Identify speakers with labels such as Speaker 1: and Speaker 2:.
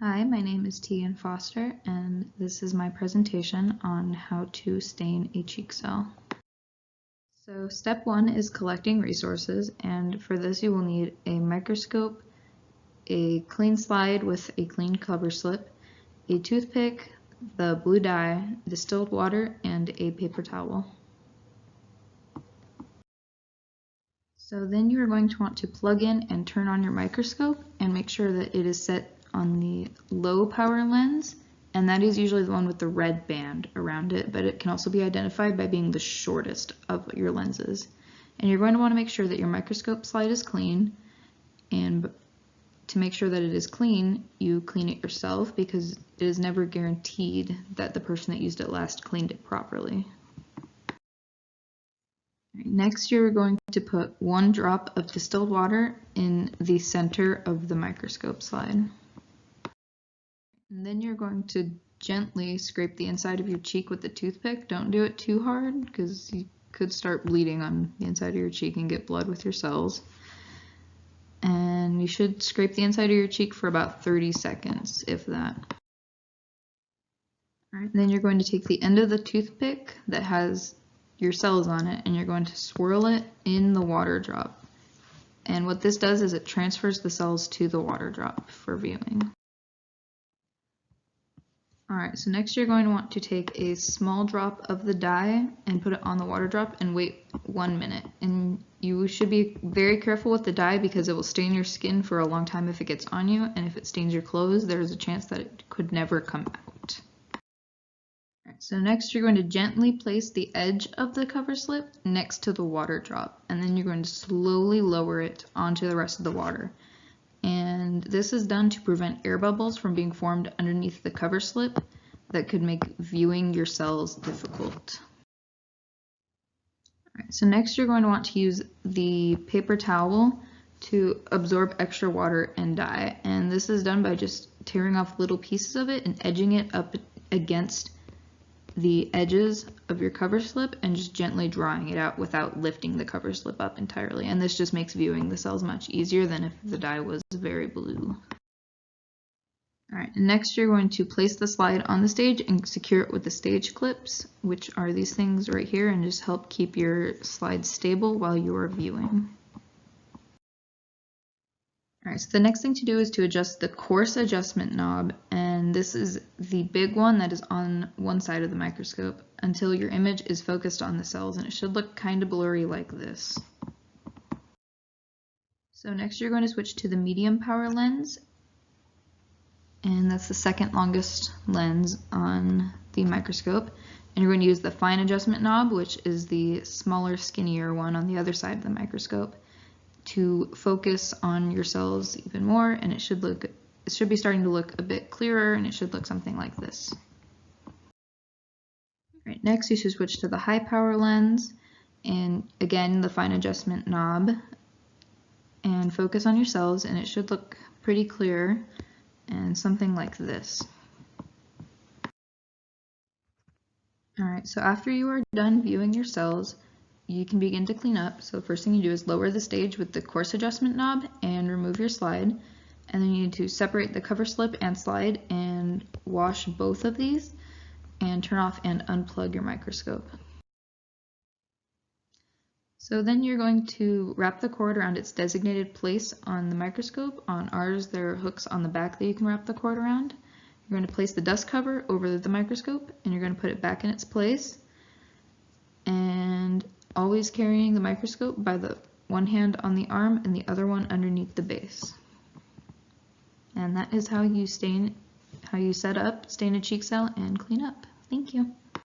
Speaker 1: Hi, my name is Tegan Foster, and this is my presentation on how to stain a cheek cell. So step one is collecting resources, and for this you will need a microscope, a clean slide with a clean cover slip, a toothpick, the blue dye, distilled water, and a paper towel. So then you are going to want to plug in and turn on your microscope and make sure that it is set on the low power lens, and that is usually the one with the red band around it, but it can also be identified by being the shortest of your lenses. And you're going to want to make sure that your microscope slide is clean, and to make sure that it is clean, you clean it yourself because it is never guaranteed that the person that used it last cleaned it properly. Next, you're going to put 1 drop of distilled water in the center of the microscope slide. And then you're going to gently scrape the inside of your cheek with the toothpick. Don't do it too hard because you could start bleeding on the inside of your cheek and get blood with your cells. And you should scrape the inside of your cheek for about 30 seconds, if that. All right, then you're going to take the end of the toothpick that has your cells on it, and you're going to swirl it in the water drop. And what this does is it transfers the cells to the water drop for viewing. Alright, so next you're going to want to take a small drop of the dye and put it on the water drop and wait 1 minute. And you should be very careful with the dye because it will stain your skin for a long time if it gets on you, and if it stains your clothes, there's a chance that it could never come out. Alright, so next you're going to gently place the edge of the cover slip next to the water drop, and then you're going to slowly lower it onto the rest of the water. And this is done to prevent air bubbles from being formed underneath the cover slip that could make viewing your cells difficult. Alright, so next you're going to want to use the paper towel to absorb extra water and dye, and this is done by just tearing off little pieces of it and edging it up against the edges of your cover slip and just gently drawing it out without lifting the cover slip up entirely. And this just makes viewing the cells much easier than if the dye was very blue. Alright, next you're going to place the slide on the stage and secure it with the stage clips, which are these things right here, and just help keep your slide stable while you are viewing. Alright, so the next thing to do is to adjust the coarse adjustment knob, and this is the big one that is on one side of the microscope until your image is focused on the cells, and it should look kind of blurry like this. So next you're going to switch to the medium power lens, and that's the second longest lens on the microscope, and you're going to use the fine adjustment knob, which is the smaller, skinnier one on the other side of the microscope, to focus on your cells even more, and it should be starting to look a bit clearer, and it should look something like this. Right, next you should switch to the high power lens, and again the fine adjustment knob, and focus on your cells, and it should look pretty clear and something like this. Alright, so after you are done viewing your cells, you can begin to clean up. So first thing you do is lower the stage with the coarse adjustment knob and remove your slide. And then you need to separate the cover slip and slide and wash both of these and turn off and unplug your microscope. So then you're going to wrap the cord around its designated place on the microscope. On ours, there are hooks on the back that you can wrap the cord around. You're going to place the dust cover over the microscope, and you're going to put it back in its place. And always carrying the microscope by the one hand on the arm and the other one underneath the base. And that is how you set up, stain a cheek cell, and clean up. Thank you.